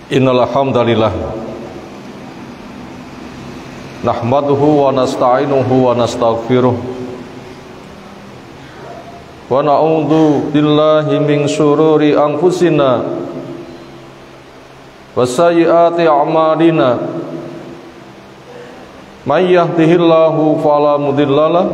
Innal hamdalillah nahmaduhu wa nasta'inuhu wa nastaghfiruh wa na'udzu billahi min syururi anfusina wa sayyiati a'malina may yahdihillahu fala mudhillalah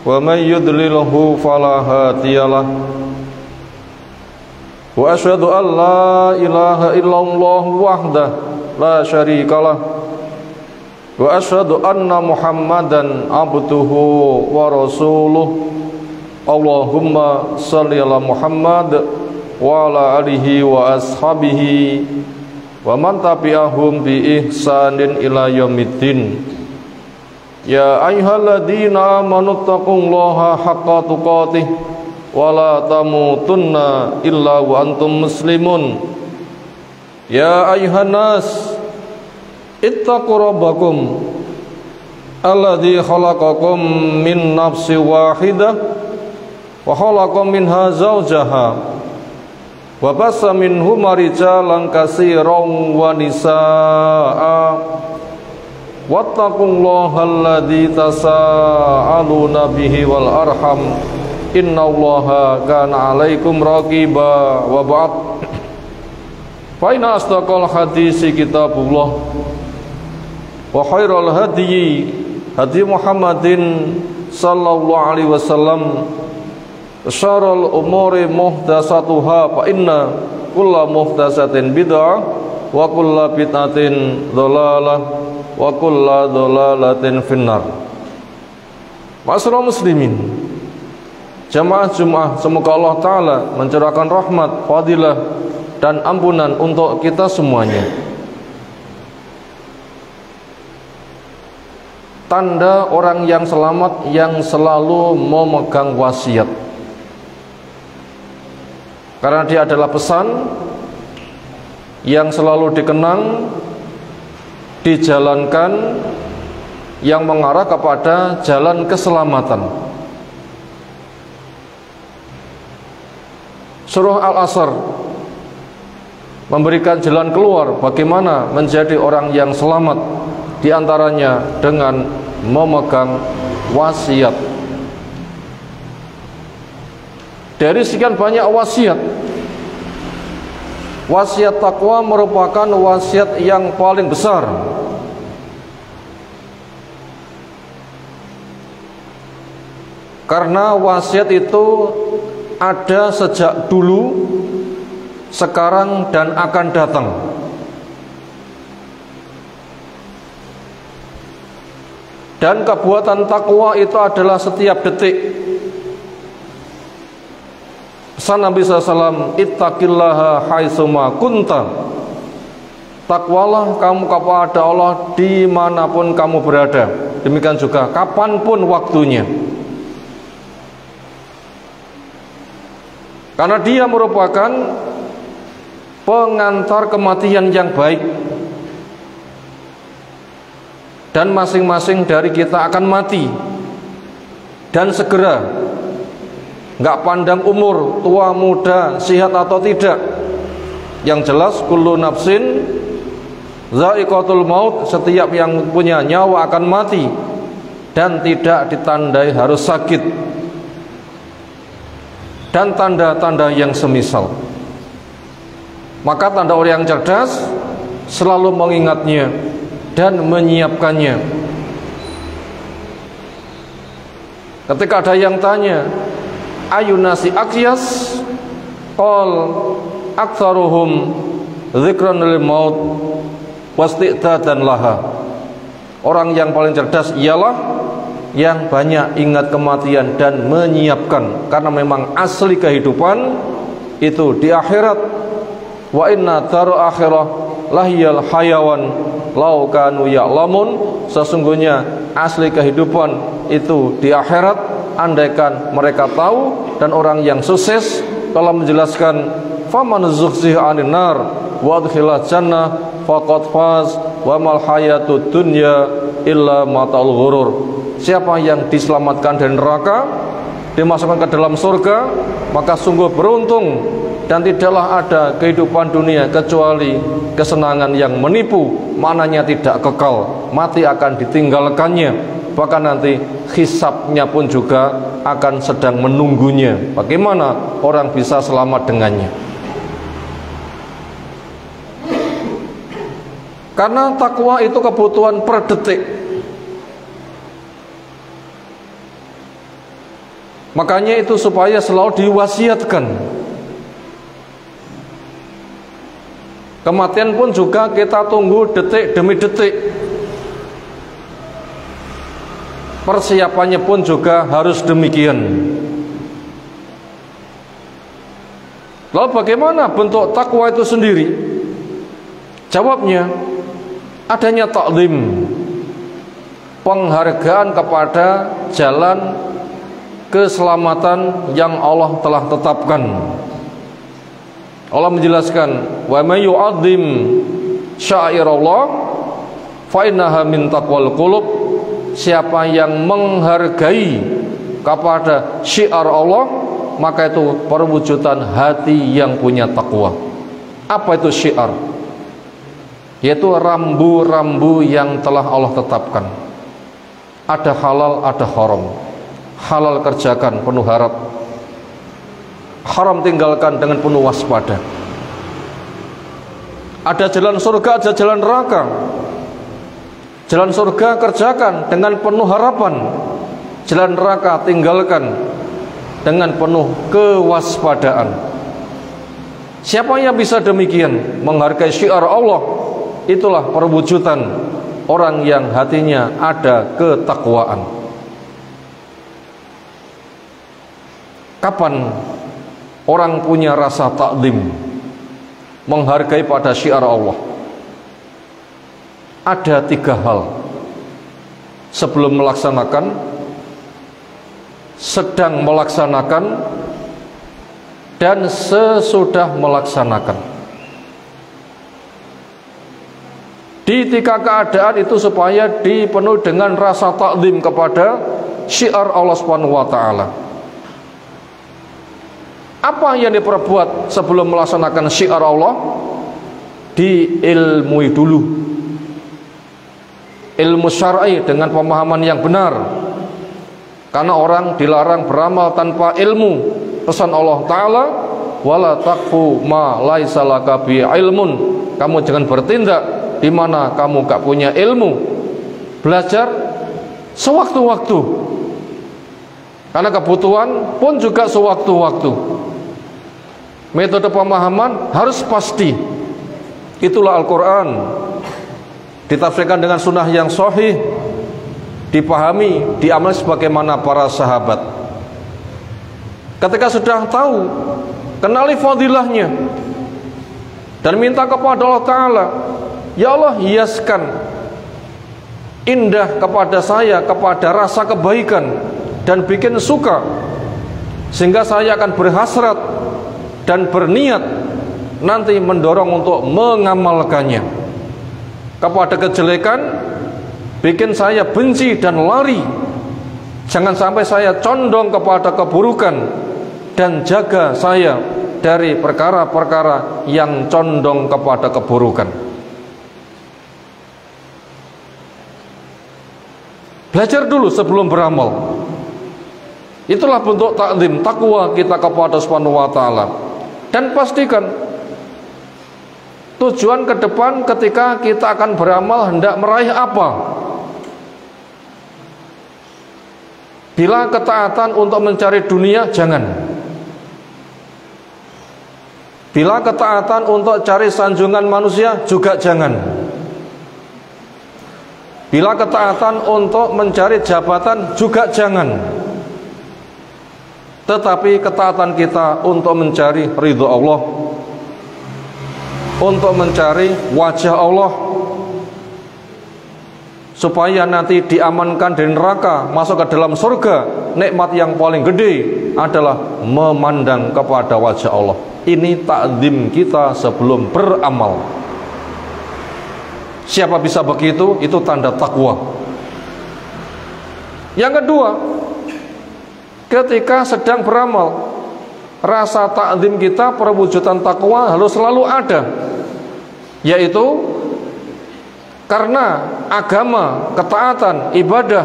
wa may yudlilhu fala hadiyalah. Wa asyhadu an la ilaha illallah wahdahu la syarikalah wa asyhadu anna Muhammadan abduhu wa rasuluh. Allahumma shalli ala Muhammad wa ala alihi wa ashabihi wa man tabi'ahum bi ihsanin ila yaumiddin. Ya ayyuhalladzina amanu taqullaha haqqa tuqatih wala tamutunna illa wa antum muslimun. Ya ayuhan nas ittaqu rabbakum alladzi khalaqakum min nafsin wahidah wa khalaqa minha zawjaha wa bassa minhuma rijalan katsiran wa nisaa'a wattaqullaha alladzi tasaaluna bihi wal arham innallaha kana 'alaikum raqiba. Wa ba'd, fa inna asdaqal hadisi kitabullah wa khairal hadyi hadi Muhammadin sallallahu alaihi wasallam wa syarrul umuri muhdatsatuha fa inna kulla muhdatsatin bid'ah wa kulla bid'atin dhalalah wa kulla dhalalatin finnar. Ma'asyiral muslimin, jamaah Jumat, semoga Allah Ta'ala mencurahkan rahmat, fadilah, dan ampunan untuk kita semuanya. Tanda orang yang selamat yang selalu memegang wasiat, karena dia adalah pesan yang selalu dikenang, dijalankan, yang mengarah kepada jalan keselamatan. Surah Al-Asr memberikan jalan keluar bagaimana menjadi orang yang selamat, diantaranya dengan memegang wasiat. Dari sekian banyak wasiat, wasiat takwa merupakan wasiat yang paling besar. Karena wasiat itu ada sejak dulu, sekarang, dan akan datang. Dan kebuatan takwa itu adalah setiap detik. Pesan Nabi SAW, ittaqillaha haitsuma kunta. Takwalah kamu kepada Allah dimanapun kamu berada. Demikian juga kapanpun waktunya. Karena dia merupakan pengantar kematian yang baik. Dan masing-masing dari kita akan mati, dan segera. Gak pandang umur, tua, muda, sehat atau tidak. Yang jelas kullu nafsin za'iqatul maut, setiap yang punya nyawa akan mati, dan tidak ditandai harus sakit dan tanda-tanda yang semisal. Maka tanda orang yang cerdas selalu mengingatnya dan menyiapkannya. Ketika ada yang tanya, ayun nasi aqyas, qal aktsaruhum dzikran lil maut wasti'dadan laha. Orang yang paling cerdas ialah yang banyak ingat kematian dan menyiapkan, karena memang asli kehidupan itu di akhirat. Wa inna daru akhirah lahiyal hayawan law kanu ya'lamun. Sesungguhnya asli kehidupan itu di akhirat, andaikan mereka tahu. Dan orang yang sukses telah menjelaskan, faman zuhziha 'anil nar wa adkhilal jannah faqad faz wa mal hayatud dunya illa mataul ghurur. Siapa yang diselamatkan dari neraka, dimasukkan ke dalam surga, maka sungguh beruntung dan tidaklah ada kehidupan dunia kecuali kesenangan yang menipu, maknanya tidak kekal, mati akan ditinggalkannya, bahkan nanti hisabnya pun juga akan sedang menunggunya. Bagaimana orang bisa selamat dengannya? Karena takwa itu kebutuhan per detik. Makanya itu supaya selalu diwasiatkan. Kematian pun juga kita tunggu detik demi detik. Persiapannya pun juga harus demikian. Lalu bagaimana bentuk takwa itu sendiri? Jawabnya, adanya taklim, penghargaan kepada jalan keselamatan yang Allah telah tetapkan. Allah menjelaskan, wa may yu'azzim sya'airallah fa innaha min taqwal qulub. Siapa yang menghargai kepada syiar Allah, maka itu perwujudan hati yang punya takwa. Apa itu syiar? Yaitu rambu-rambu yang telah Allah tetapkan. Ada halal, ada haram. Halal kerjakan penuh harap, haram tinggalkan dengan penuh waspada. Ada jalan surga, ada jalan neraka. Jalan surga kerjakan dengan penuh harapan, jalan neraka tinggalkan dengan penuh kewaspadaan. Siapa yang bisa demikian menghargai syiar Allah, itulah perwujudan orang yang hatinya ada ketakwaan. Kapan orang punya rasa taklim, menghargai pada syiar Allah? Ada 3 hal: sebelum melaksanakan, sedang melaksanakan, dan sesudah melaksanakan. Di 3 keadaan itu supaya dipenuhi dengan rasa taklim kepada syiar Allah Subhanahu wa taala. Apa yang diperbuat sebelum melaksanakan syiar Allah? Diilmui dulu, ilmu syar'i dengan pemahaman yang benar. Karena orang dilarang beramal tanpa ilmu. Pesan Allah Ta'ala, wala taqfu ma laisa laka bi ilmun. Kamu jangan bertindak di mana kamu gak punya ilmu. Belajar sewaktu-waktu, karena kebutuhan pun juga sewaktu-waktu. Metode pemahaman harus pasti. Itulah Al-Quran, ditafsirkan dengan sunnah yang sahih, dipahami, diamali sebagaimana para sahabat. Ketika sudah tahu, kenali fadilahnya, dan minta kepada Allah Ta'ala, ya Allah, hiaskan indah kepada saya, kepada rasa kebaikan, dan bikin suka, sehingga saya akan berhasrat dan berniat nanti mendorong untuk mengamalkannya. Kepada kejelekan, bikin saya benci dan lari. Jangan sampai saya condong kepada keburukan, dan jaga saya dari perkara-perkara yang condong kepada keburukan. Belajar dulu sebelum beramal. Itulah bentuk taklim, takwa kita kepada Subhanahu wa taala. Dan pastikan tujuan ke depan ketika kita akan beramal hendak meraih apa. Bila ketaatan untuk mencari dunia, jangan. Bila ketaatan untuk cari sanjungan manusia, juga jangan. Bila ketaatan untuk mencari jabatan, juga jangan. Tetapi ketaatan kita untuk mencari ridho Allah, untuk mencari wajah Allah, supaya nanti diamankan dari neraka, masuk ke dalam surga. Nikmat yang paling gede adalah memandang kepada wajah Allah. Ini takdim kita sebelum beramal. Siapa bisa begitu? Itu tanda takwa. Yang kedua, ketika sedang beramal, rasa ta'zim kita, perwujudan takwa harus selalu ada, yaitu karena agama, ketaatan, ibadah,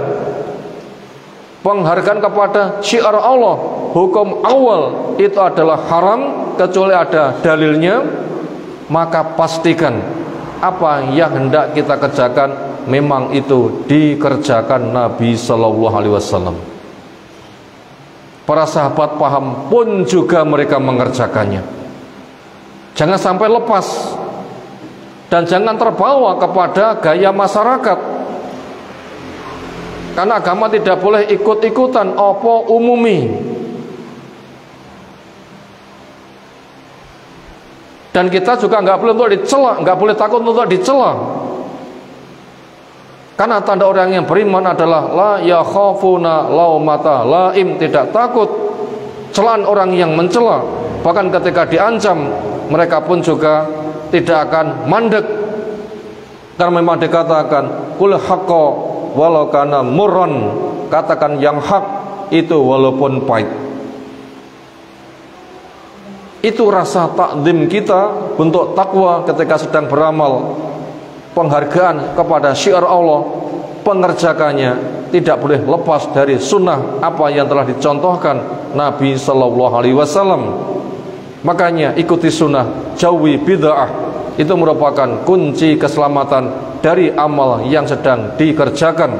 penghargaan kepada syiar Allah, hukum awal itu adalah haram kecuali ada dalilnya, maka pastikan apa yang hendak kita kerjakan memang itu dikerjakan Nabi Sallallahu Alaihi Wasallam. Para sahabat paham pun juga mereka mengerjakannya. Jangan sampai lepas dan jangan terbawa kepada gaya masyarakat, karena agama tidak boleh ikut-ikutan opo umumi. Dan kita juga nggak boleh untuk dicela, nggak boleh takut untuk dicela. Karena tanda orang yang beriman adalah la yakhafuna laumata laim, tidak takut celaan orang yang mencela. Bahkan ketika diancam, mereka pun juga tidak akan mandek. Karena memang dikatakan kul haqqa walau kana murran, katakan yang hak itu walaupun pahit. Itu rasa takzim kita, bentuk takwa ketika sedang beramal, penghargaan kepada syiar Allah, pengerjakannya tidak boleh lepas dari sunnah apa yang telah dicontohkan Nabi Sallallahu Alaihi Wasallam. Makanya ikuti sunnah, jauhi bid'ah, itu merupakan kunci keselamatan dari amal yang sedang dikerjakan.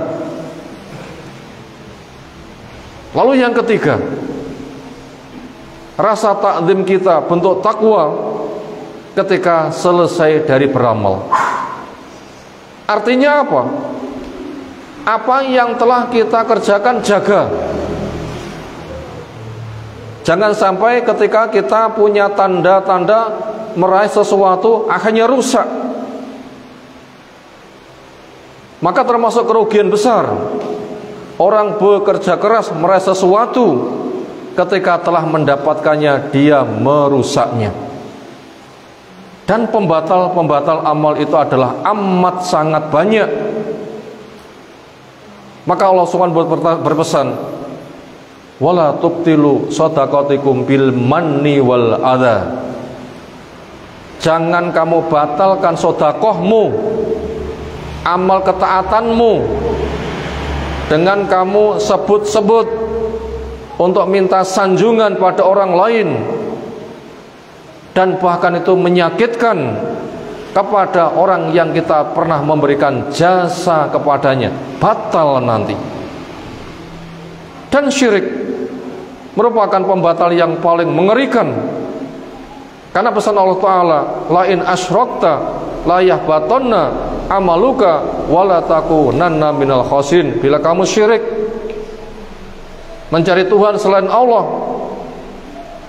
Lalu yang ketiga, rasa takzim kita, bentuk takwa ketika selesai dari beramal. Artinya apa? Apa yang telah kita kerjakan jaga. Jangan sampai ketika kita punya tanda-tanda meraih sesuatu akhirnya rusak. Maka termasuk kerugian besar orang bekerja keras meraih sesuatu, ketika telah mendapatkannya dia merusaknya. Dan pembatal-pembatal amal itu adalah amat sangat banyak. Maka Allah SWT berpesan, wala tubtilu shadaqatikum bil manni wal adha. Jangan kamu batalkan sedekahmu, amal ketaatanmu, dengan kamu sebut-sebut untuk minta sanjungan pada orang lain, dan bahkan itu menyakitkan kepada orang yang kita pernah memberikan jasa kepadanya, batal nanti. Dan syirik merupakan pembatal yang paling mengerikan, karena pesan Allah Ta'ala, la in asyrakta la yahbatanna amaluka wala takunanna minal khasirin. Bila kamu syirik, mencari Tuhan selain Allah,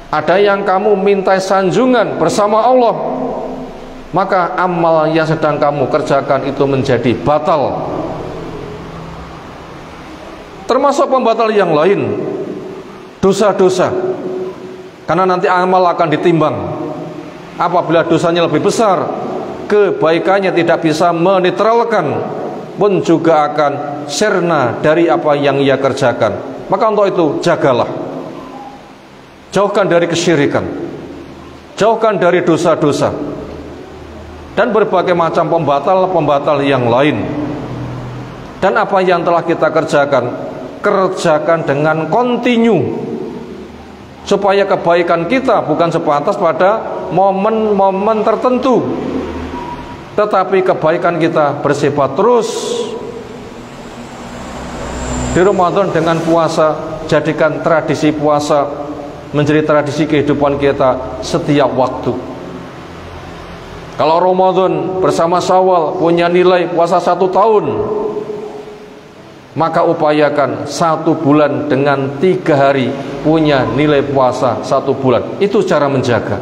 ada yang kamu minta sanjungan bersama Allah, maka amal yang sedang kamu kerjakan itu menjadi batal. Termasuk pembatal yang lain, dosa-dosa, karena nanti amal akan ditimbang. Apabila dosanya lebih besar, kebaikannya tidak bisa menetralkan, pun juga akan sirna dari apa yang ia kerjakan. Maka untuk itu jagalah, jauhkan dari kesyirikan, jauhkan dari dosa-dosa dan berbagai macam pembatal-pembatal yang lain. Dan apa yang telah kita kerjakan, kerjakan dengan kontinu, supaya kebaikan kita bukan sebatas pada momen-momen tertentu, tetapi kebaikan kita bersifat terus. Di Ramadan dengan puasa, jadikan tradisi puasa menjadi tradisi kehidupan kita setiap waktu. Kalau Ramadan bersama Syawal punya nilai puasa 1 tahun, maka upayakan 1 bulan dengan 3 hari punya nilai puasa 1 bulan. Itu cara menjaga.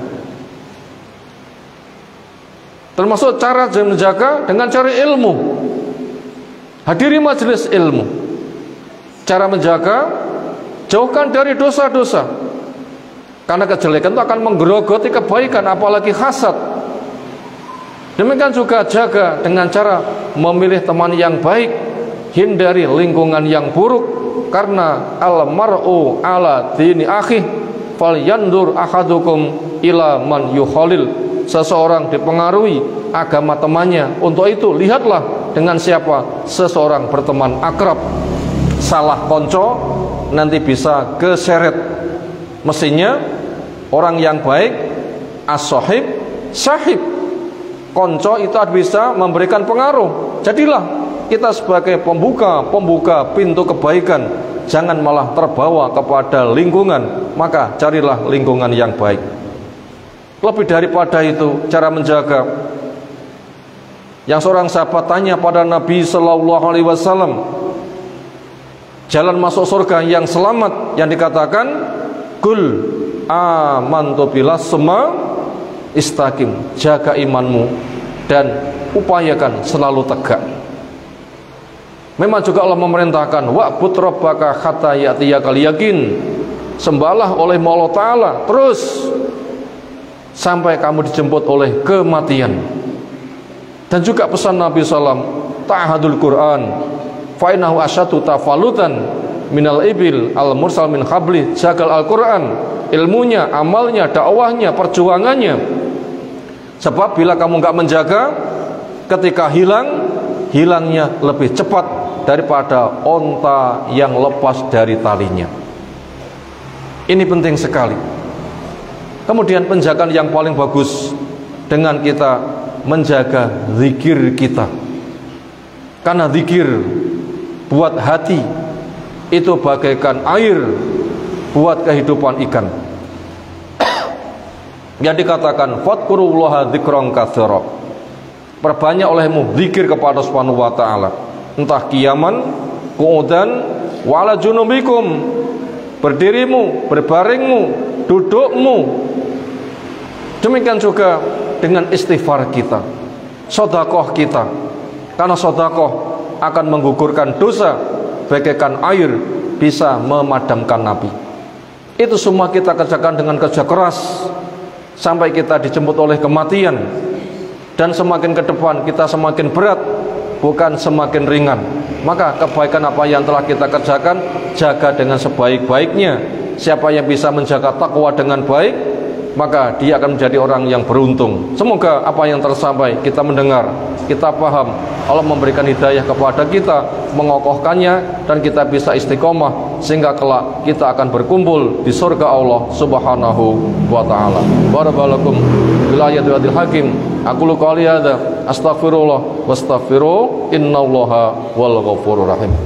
Termasuk cara menjaga dengan cari ilmu, hadiri majelis ilmu. Cara menjaga, jauhkan dari dosa-dosa, karena kejelekan itu akan menggerogoti kebaikan, apalagi hasad. Demikian juga jaga dengan cara memilih teman yang baik, hindari lingkungan yang buruk, karena al mar'u ala dini akhih, falyandur ahadukum ila man yukhalil. Seseorang dipengaruhi agama temannya, untuk itu lihatlah dengan siapa seseorang berteman akrab. Salah konco nanti bisa keseret. Mestinya orang yang baik as-sahib sahib, konco itu bisa memberikan pengaruh. Jadilah kita sebagai pembuka pintu kebaikan, jangan malah terbawa kepada lingkungan, maka carilah lingkungan yang baik. Lebih daripada itu, cara menjaga, yang seorang sahabat tanya pada Nabi Sallallahu Alaihi Wasallam, jalan masuk surga yang selamat, yang dikatakan kul amantu billah summa istaqim, jaga imanmu dan upayakan selalu tegak. Memang juga Allah memerintahkan wa'bud rabbaka hatta ya'tiyakal yakin, sembahlah oleh Allah Ta'ala terus sampai kamu dijemput oleh kematian. Dan juga pesan Nabi SAW, ta'ahadul Quran fa'inahu asyadu tafalutan minal ibil al-mursal min khabli, jagal Al-Quran, ilmunya, amalnya, dakwahnya, perjuangannya. Sebab bila kamu enggak menjaga, ketika hilangnya lebih cepat daripada onta yang lepas dari talinya. Ini penting sekali. Kemudian penjagaan yang paling bagus dengan kita menjaga zikir kita. Karena zikir buat hati itu bagaikan air buat kehidupan ikan. Yang dikatakan fadkurullaha dzikran katsira, perbanyak olehmu zikir kepada Subhanahu wa taala, entah qiyaman, qu'udan, wala junubikum, berdirimu, berbaringmu, dudukmu. Demikian juga dengan istighfar kita, sedekah kita, karena sedekah akan menggugurkan dosa bagaikan air bisa memadamkan api. Itu semua kita kerjakan dengan kerja keras sampai kita dijemput oleh kematian. Dan semakin ke depan kita semakin berat, bukan semakin ringan. Maka kebaikan apa yang telah kita kerjakan, jaga dengan sebaik-baiknya. Siapa yang bisa menjaga takwa dengan baik, maka dia akan menjadi orang yang beruntung. Semoga apa yang tersampaikan kita mendengar, kita paham, Allah memberikan hidayah kepada kita, mengokohkannya, dan kita bisa istiqomah sehingga kelak kita akan berkumpul di surga Allah Subhanahu wa taala. Barakallahu bil ayati wadil hakim. Aqulu qouli hadza astaghfirullah wastaghfiru innallaha wal ghafurur rahim.